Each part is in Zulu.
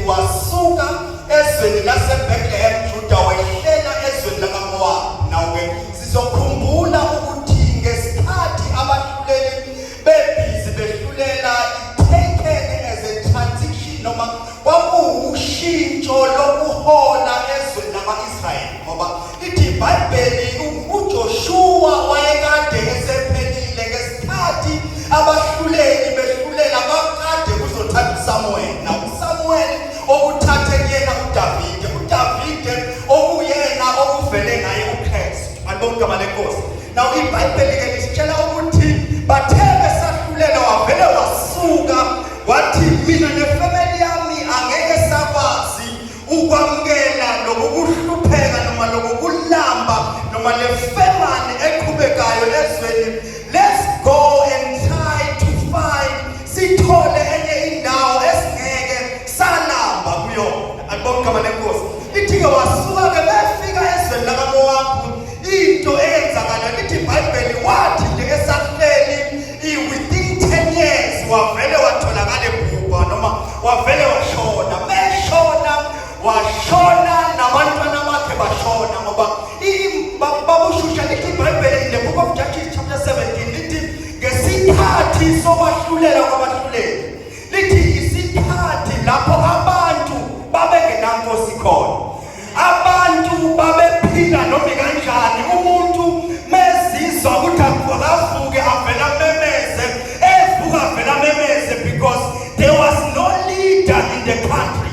wasuka ezweni laseBethlehem Juda wehlela ezweni lakaMowabi. Nawe sizokhumbula ukuthi ngesikhathi abahluleli bebhizi behlulela taken as a transition noma kwakuwushintsho lokuhola ezweni lama-Israyeli, ngoba lithi iBhayibheli uJoshua wayekade esephelile ngesikhathi abahluleli behlulela bakade kuzothatha uSamuel. Now uSamuel okuthathe kuyena uDavide, uDavide okuyena okuvele ngaye uKristu. Alibonke igama lenkosi. Now iBhayibheli ke lisitshela ukuthi bathe besahlulela wavele wasuka wathi mina nefamily yami angeke sakwazi ukwamukela lokuhlupheka noma lokulamba noma lefemani eqhubekayo ezweni. Let's go and try to find sithole enye indawo esingeke salamba kuyona. Alibonke igama lenkosi. Lithi ke wasuka ke befika ezweni lakaMowabi. Into eyenzakala lithi iBhayibheli wathi nje esahleli within 10 years wavele watholakala ebhubha noma wavele washona. Washona nabantwana bakhe bashona ngoba babushusha. Lithi iBhayibheli in the book of Judges chapter 17 lithi ngesikhathi sokwahlulela kwabahluleli, lithi isikhathi lapho abantu babengenankosi khona, abantu babephila noma kanjani. Umuntu mezizwa ukuthi akavuke avela memeze, evuka avela memeze because there was no leader in the country.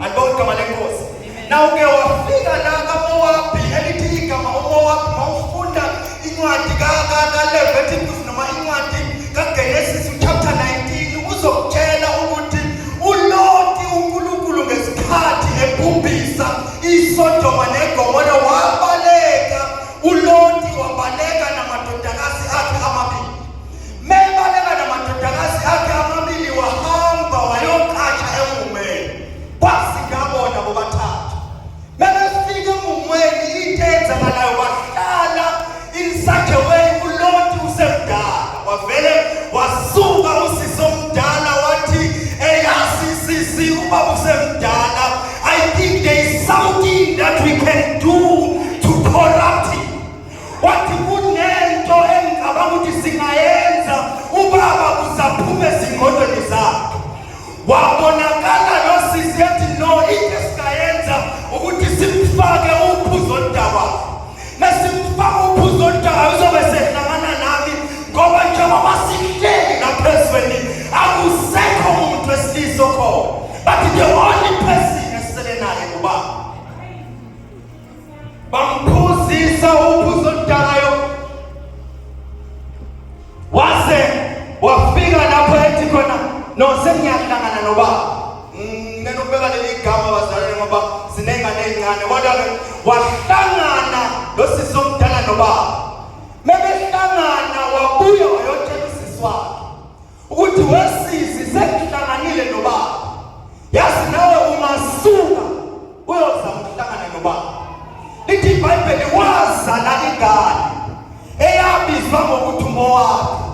Alibonke igama lenkosi. Now ke wafika la kaMowabi, elithi igama uMowabi mawufunda incwadi kaLeviticus noma incwadi kaGenesis chapter 19 uzokutshela ukuthi uLoti uNkulunkulu ngesikhathi ebhubhisa iSodoma neGomora wabaleka. uLoti wabaleka namadodakazi akhe amabili. Mebaleka namadodakazi akhe amabili wahamba wayoqasha emumeni. Kwasikabona bobathathu. Bebefika emumeni into eyenzakalayo bahlala in such a way uLoti usemdala. Wavele wasuka usisi omdala wathi eyasisi ubaba usemdala. I think there is something that we can do to corrupt him. Wathi kunento engicabanga ukuthi singayenza ubaba kuzaphume ezingqondweni zakhe. Wabonakala nosisi ethi no, into esikayenza ukuthi simfake uphuzo ondaba. Mesimfaka uphuzo ondaba uzobe sehlangana nami ngoba njengoba sihleli ngaphezweni akusekho umuntu wesilisa khona. But the only person esele naye ubaba. Bamphuzisa uphuzo ondaba wase wafika lapho ethi khona no sengiyahlangana nobaba. Ngenobeka leli gama bazalwane ngoba sinengane ezincane kodwa ke wahlangana losisi omdala nobaba. Mebehlangana wabuya wayotshela usisi wakhe ukuthi wesisi sekuhlanganile nobaba. Yazi nawe umasuka uyozama ukuhlangana nobaba. Lithi iBhayibheli wazala ingane eyabizwa ngokuthi uMowabi.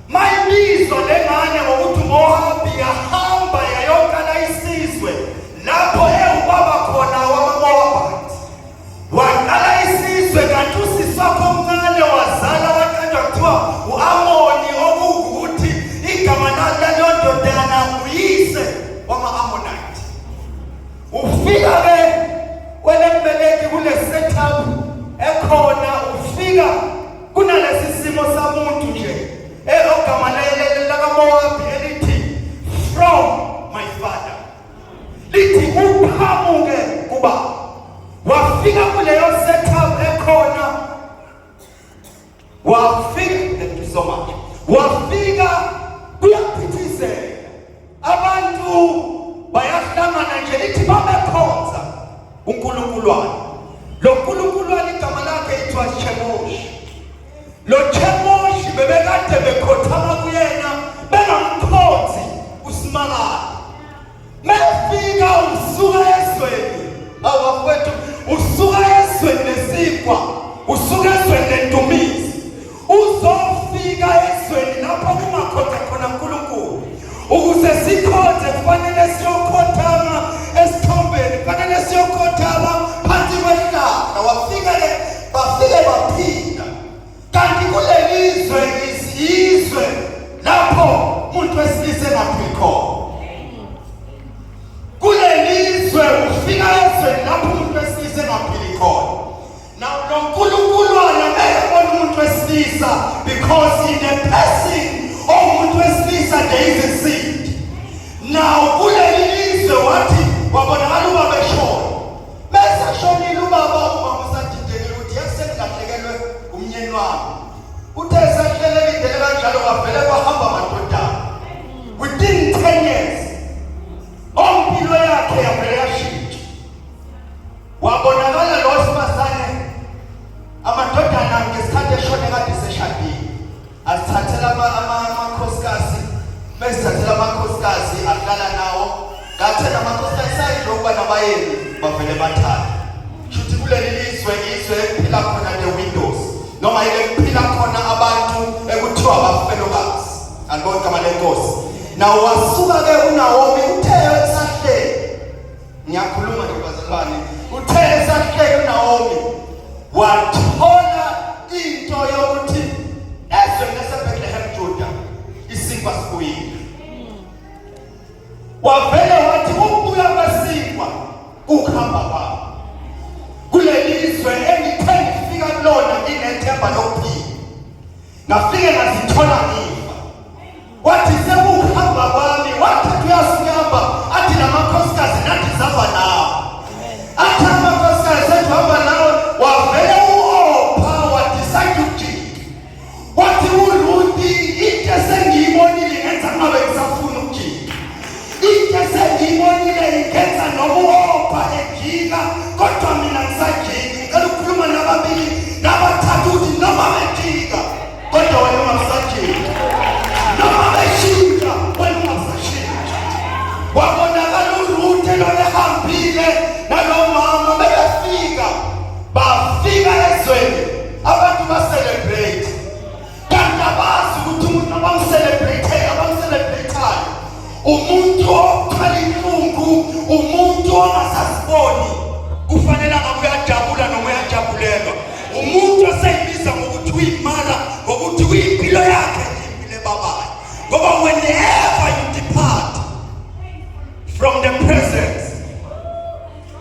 Mayibizo lengane ngokuthi uMowabi yahamba yayokala isizwe lapho ubaba khona wamaMowabi. Waqala isizwe kanti usisi wakhe omncane wazala waqeda kuthiwa uAmoni, okuwukuthi igama laleyo ndodana uyise wama-Ammonite. Ufika ke kwelembeleki kule setup ekhona, ufika kunalesi simo samuntu nje ogama lakaMowabi elithi from my father. Lithi uphamuke kuba wafika kuleyo setup ekhona. Wafika, thank you so much. Wafika kuyaphithizela abantu bayahlangana nje. Lithi babekhonza uNkulunkuluwana. Lo Nkulunkuluwana igama lakhe ithiwa Chemosh. Lo Chemosh bebekade bekhothama kuyena bengamkhonzi uSimakade. Mefika usuka ezweni awafethu, usuka ezweni lesikwa, usuka ezweni lendumiso, uzofika ezweni lapho kungakhonza khona uNkulunkulu. Ukuze sikhonze kufanele siyokhothama ilizwe ufika ezweni lapho umuntu wesilisa engaphili khona. Now lo nkulunkulu anabona umuntu wesilisa because in the person umuntu wesilisa there is a seed. Now kuleli lizwe wathi wabonakala ubaba eshona. Bese shonile ubaba umama usadidekile ukuthi yasengalahlekelwe umnyeni wami. Uthe esahlelele indlela kanjalo kwavele kwahamba amadodana. Within 10 years ompilo yakhe yavele yashintsha. Wabonakala lo sifazane amadodana ngesikhathi eshone kade seshadile. Asithathela amakhosikazi, besithathela amakhosikazi ahlala nawo. Ngathi namakhosikazi sayidloba nabayeni bavele bathatha. Shuthi kuleli lizwe phila khona the windows. Noma ile phila khona abantu ekuthiwa abafelokazi. Andibona igama lenkosi. Now wasuka ke uNaomi uthe esahlele. Ngiyakhuluma ngebazalwane. Uthe esahlele uNaomi wathola into yokuthi ezweni laseBethlehem Juda isinkwa sibuyile. Wavele wathi ukubuya kwesinkwa ukuhamba kwabo. Kuleli lizwe engithe ngifika kulona nginethemba lokuphila. Ngafike ngazithola ngifa. Wathi sekuhamba kwami wathi uyasukamba athi namakhosikazi nathi zaba nawo. Athi amakhosikazi ehamba nawo wavele uOpha wadecide ukujika. Wathi uRuthi into sengiyibonile ngenza ngabe ngisafuna ukujika. Into sengiyibonile ingenza noma uOpha ejika kodwa mina ngisajiki. Ngicela ukukhuluma nababili nabathathu ukuthi noma bejika kodwa wena ungasajiki. Noma beshintsha wena ungasashintsha. Wabonakala uRuthi lo ehambile nalo mama befika. Bafika ezweni abantu ba celebrate. Kanti abazi ukuthi umuntu abamcelebrate umuntu oqala inhlungu, umuntu ongasasiboni kufanele ngabe uyajabula noma uyajabulelwa. Umuntu oseyibiza ngokuthi uyimala ngokuthi uyimpilo yakhe impilo ebabayo. Ngoba whenever you depart from the presence,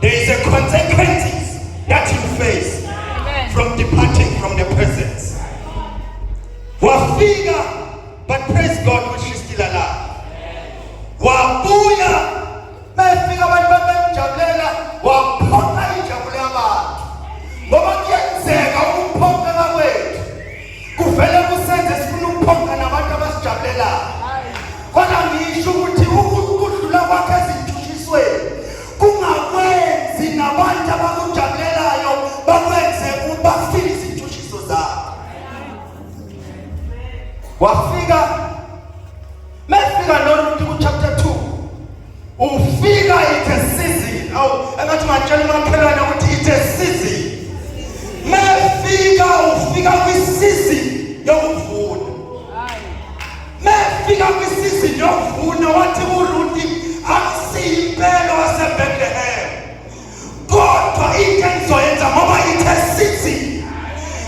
there is a consequences that you face. Amen. From departing from the presence. Wafika, but praise God which is still alive. Wabuya, befika abantu bamjabulela, waphonga injabulo yabantu. Ngoba kuyenzeka ukuphonga kwethu kuvele kusenze sifuna ukuphonga nabantu abasijabulelayo. Kodwa ngisho ukuthi ukudlula kwakhe ezintuthisweni kungakwenzi nabantu abakujabulelayo bakwenze ubafile izintuthiso zabo. Wafika mefika noRuthi ku chapter 2 ufika it a season. Engathi matshela umakhelwane ukuthi it a season. Mefika ufika kwisizini yokuvuna. Mefika kwisizini yokuvuna wathi uRuthi akusiyimpelo waseBethlehem. Kodwa into engizoyenza ngoba it a season.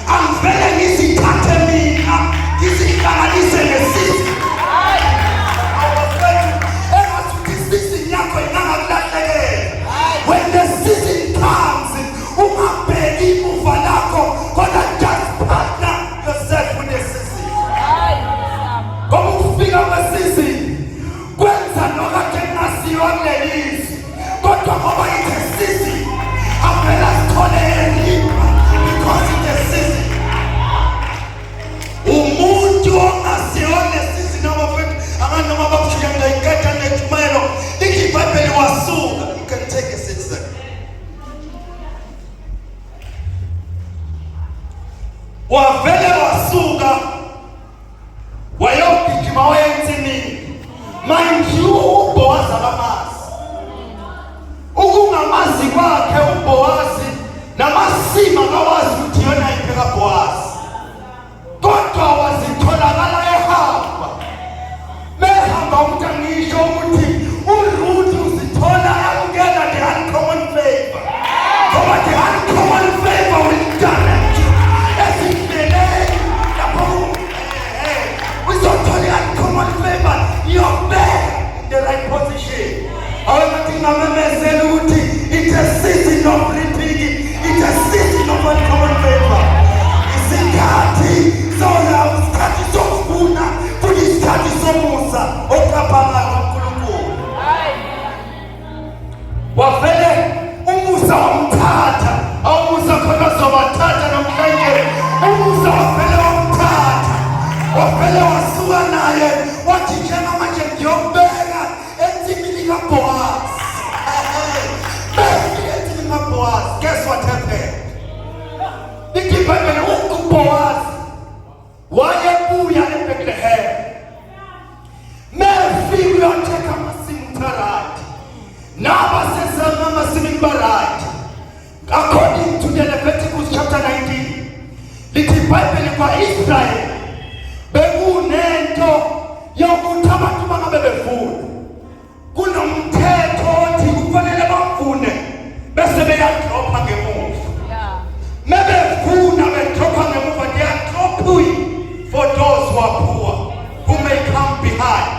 Angivele ngizithathe mina ngizihlanganise nesizini. When the season comes, ungabheki imuva lakho kodwa just partner yourself with the season. Ngoba ukufika kwesizini kwenza nokade ngasiwa kulelizwe kodwa ngoba it's a season avela sithole elipa because it's a season. Umuntu ongasiwa lesizini abafethu abanoma babushiya ngayikhetha nethumelo lithi iBhayibheli wasuka. You can take a seat there. Wavele wasuka wayogijima wayensimini. Mind you uBowazi abamazi. Ukungamazi kwakhe uBowazi namasima kawazi ukuthi yona ipheka Bowazi. Kodwa wazitholakala ehamba. Behamba umuntu angisho ukuthi uRuthi uzithola akungena the uncommon favor. Ngoba the uncommon favor will direct you. Esibeleni lapho uzothola uncommon favor. You're back in the right position. Awumathi ngamemezela ukuthi emasimini ba-right. According to the Leviticus chapter 19, lithi iBhayibheli kwa-Israyeli bekunento yokuthi abantu bangabe bevuna. Kunomthetho othi kufanele bavune bese beyadropha ngemuva. Mebevuna bedropha ngemuva, they are dropping for those who are poor, who may come behind.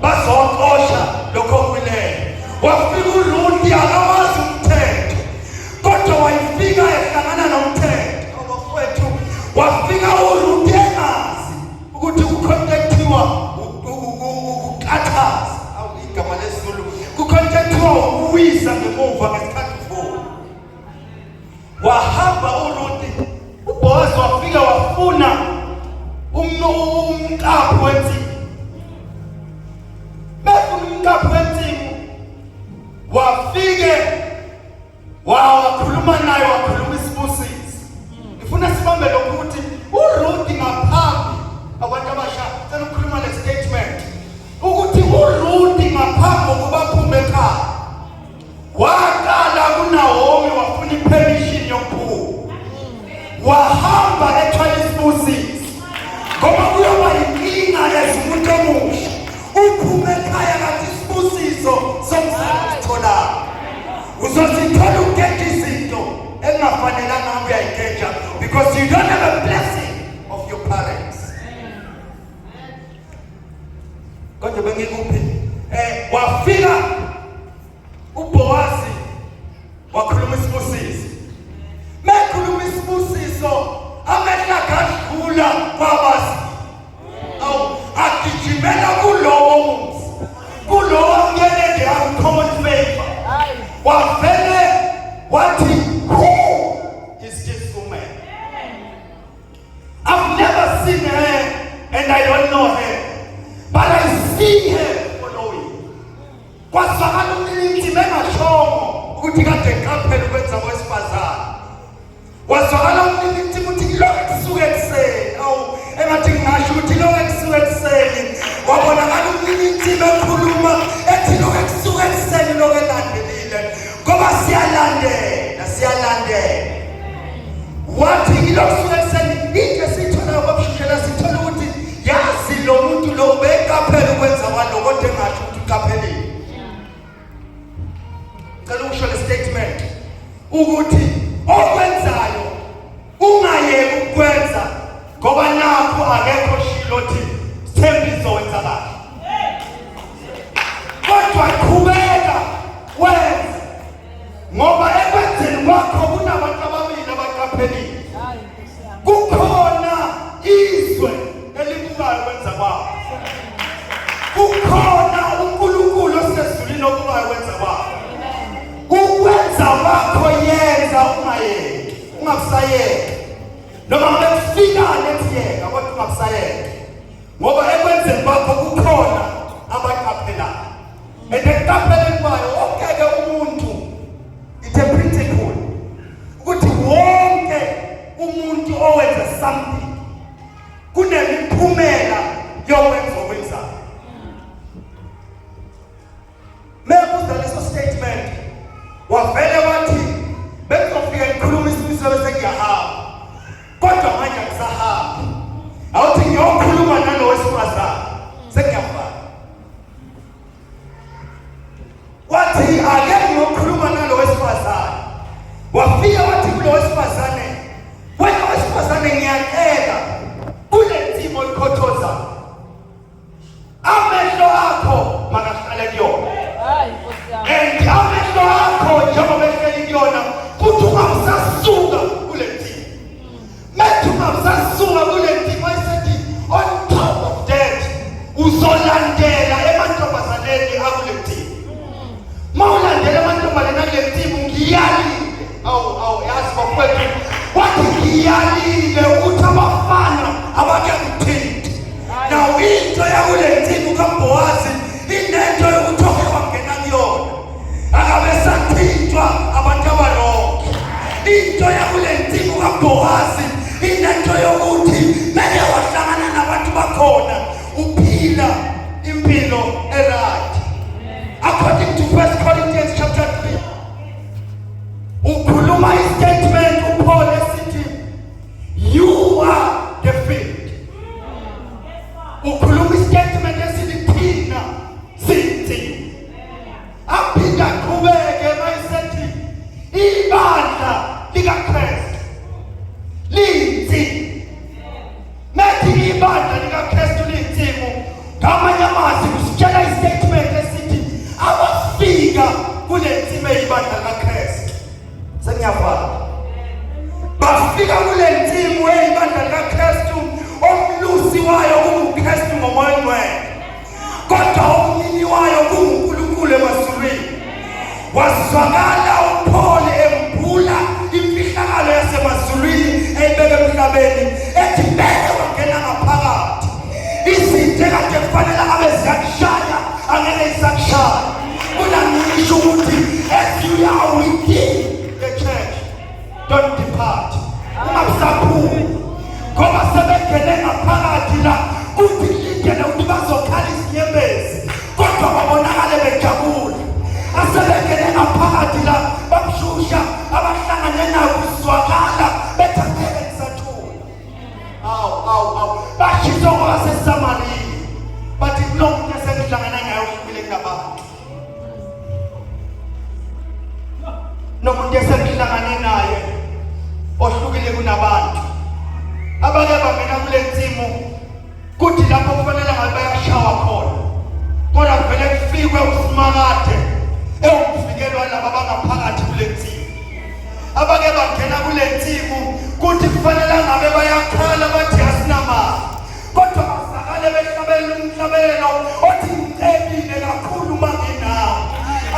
Bazoxosha lokho kwileyo. Wafika uRuthi akawazi umthetho, kodwa wayifika ehlangana nomthetho. Abafowethu, wafika uRuthi engazi ukuthi ukhontektiwa ukuxhathaza. Igama lesiZulu kukhontektiwa ukuwisa ngemuva ngesikhathi uvuna. Wahamba uRuthi, uBoaz wafika wafuna umqaphi wensimu. Befuna umqaphi wensimu, wafike wakhuluma naye, wakhuluma isibusiso. Ngifuna sibambe lokhu ukuthi uRuthi ngaphambi, abantu abasha cela ukukhuluma le statement ukuthi uRuthi ngaphambi kokuba aphume ekhaya waqala kuNaomi wafuna ipermission yokuphuma. Wahamba ethwala isibusiso ngoba kuyoba inkinga yezimuntu omusha. Uphume ekhaya kanti isibusiso somsitholayo uzosithola ukhetha izinto engafanelanga uyayikhetha because you don't have a blessing of your parents. Kodwa bengikuphi wafika uBoaz wakhuluma isibusiso. Mekhuluma isibusiso amehla akadlula kwabazi. Agijimela kulowo muzi, kulowo ngelende uncommon favor. Wavele wathi, who is this woman? I've never seen her and I don't know her, but I see her following. Kwazakala umlindi bengashongo ukuthi kade qaphela ukwenza wesifazane. Wazakala umlindi ukuthi lokho kusuke ekseni, engathi ngisho ukuthi lokho kusuke ekseni. Wabonakala umlindi bekhuluma ethi lokho kusuke ekseni lokho elandelile ngoba siyalandela. Wathi lokho kusuke ekseni into esithola kwabushushela sithola ukuthi yazi lo muntu lo beqaphela ukwenza kwalo kodwa engasho ukuthi uqaphelile. Ngicela ukusho le statement ukuthi okwenzayo ungayeki ukwenza ngoba nakho akekho shilothi sithembiso wenzakala. Kodwa qhubeka wenza ngoba ekwenzeni kwakho kunabantu ababili abaqaphelile. Kukhona izwe elibukayo kwenza kwakho. Kukhona uNkulunkulu osezulwini okubayo kwenza kwakho. Ukwenza kwakho yenza ungayeki, ungakusayeki. Noma ngekufika lethiyeka kodwa ungakusayeki. Ngoba ekwenzeni kwakho kukhona abaqaphelayo. Ekuqapheleni kwayo wonke umuntu, it's a principle ukuthi wonke umuntu owenza something kunemiphumela yokwenza okwenzayo. Mebuza leso statement wavele wathi bezofika ngikhuluma isibusiso bese ngiyahamba. Kodwa manje ngisahamba. Awuthi ngiyokhuluma nalo wesifazane sekuyafana. Wathi ake ngiyokhuluma nalo wesifazane. Wafika wathi kulo wesifazane, wena wesifazane ngiyacela kule nsimo ikhothoza. Amehlo akho makahlale kuyona. And amehlo akho njengoba ehleli kuyona kuthi ungamsasuka kule nsimo. Methi ungamsasuka kule nsimo ayisethi on top of that uzolandela emantombazaneni akule nsimo. Mawulandela emantombazaneni akule nsimo ngiyalile. Yazi bafowethu wathi ngiyalile ukuthi abafana abakangithinti. Now into yakule nsimo kaBoaz inento yokuthi wangena kuyona akabe sathintwa abantu abalonke. Into yakule nsimo kaBoaz inento yokuthi manje wahlangana nabantu bakhona uphila impilo right. According to 1 Corinthians chapter 3 Sengiyafana. Bafika kule ntimu eyibandla likaKristu, omlusi wayo kunguKristu ngomoya ongcwele. Kodwa umnini wayo kunguNkulunkulu emazulwini. Wazwakala uPaul embula imfihlakalo yasemazulwini eyibeka emhlabeni, ethi beke wangena ngaphakathi. Izinto ekade kufanele abe ziyakushaya angeke zisakushaya. Kuna ngisho ukuthi as you are within the church, don't depart. Ungasaphumi ngoba sebengene ngaphakathi la kuthi indlela ukuthi bazokhala isinyembezi, kodwa babonakale bejabula. Asebengene ngaphakathi la bamshusha abahlangane nayo kuzwakala bethi angeke ngisathula. Awu bashiso kwaseSamariya bathi lo muntu esengihlangana naye uhlukile kunabantu. Nomuntu esengihlangane naye ohlukile kunabantu. Abake bangena kule ntimu kuthi lapho kufanele ngabe bayashawa khona, kodwa kuvele kufikwe usimakade ewumfikelwa laba abangaphakathi kule ntimu. Abake bangena kule ntimu kuthi kufanele ngabe bayakhala bathi asinamali, kodwa basakale behlabela umhlabelo othi ngicebile kakhulu mangenawo.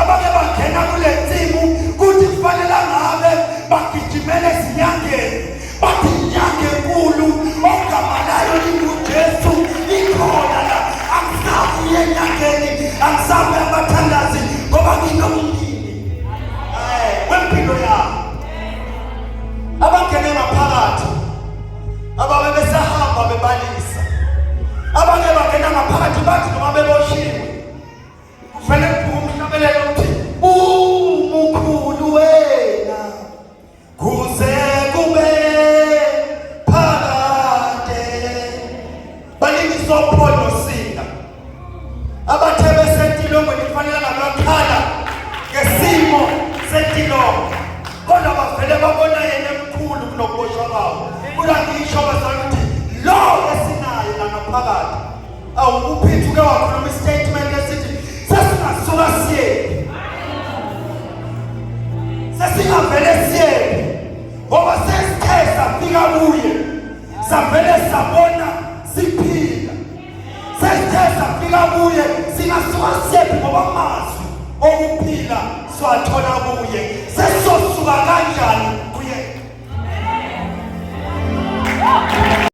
Abake bangena kule ntimu kuthi kufanele ngabe bagijimele ezinyangeni, bathi inyanga enkulu ogamalayo inguJesu ikhona la. Angisabuye enyangeni, angisabuye abathandazi ngoba nginomndeni wempilo yami. Abangene ngaphakathi ababe besahamba bebalisa, abanye bangena ngaphakathi bathi noma beboshiwe kuvele kuphume umhlabelelo uthi umukhulu wena kuze kube phakade. Balingiswa uPaul noSila abathe besentilongweni kufanele ngabakhala ngesimo sentilongo, kodwa bavele babona yena emkhulu kunokuboshwa kwabo. Kuda ngisho bazakuthi lo esinayo la ngaphakathi awuphithi uke wakhuluma istatement esithi sesingasuka siye, sesingavele siye ngoba sesithe safika kuye savele sabona siphila. Sesithe safika kuye singasuka siye ngoba amazwi okuphila siwathola kuye. Sesosuka kanjani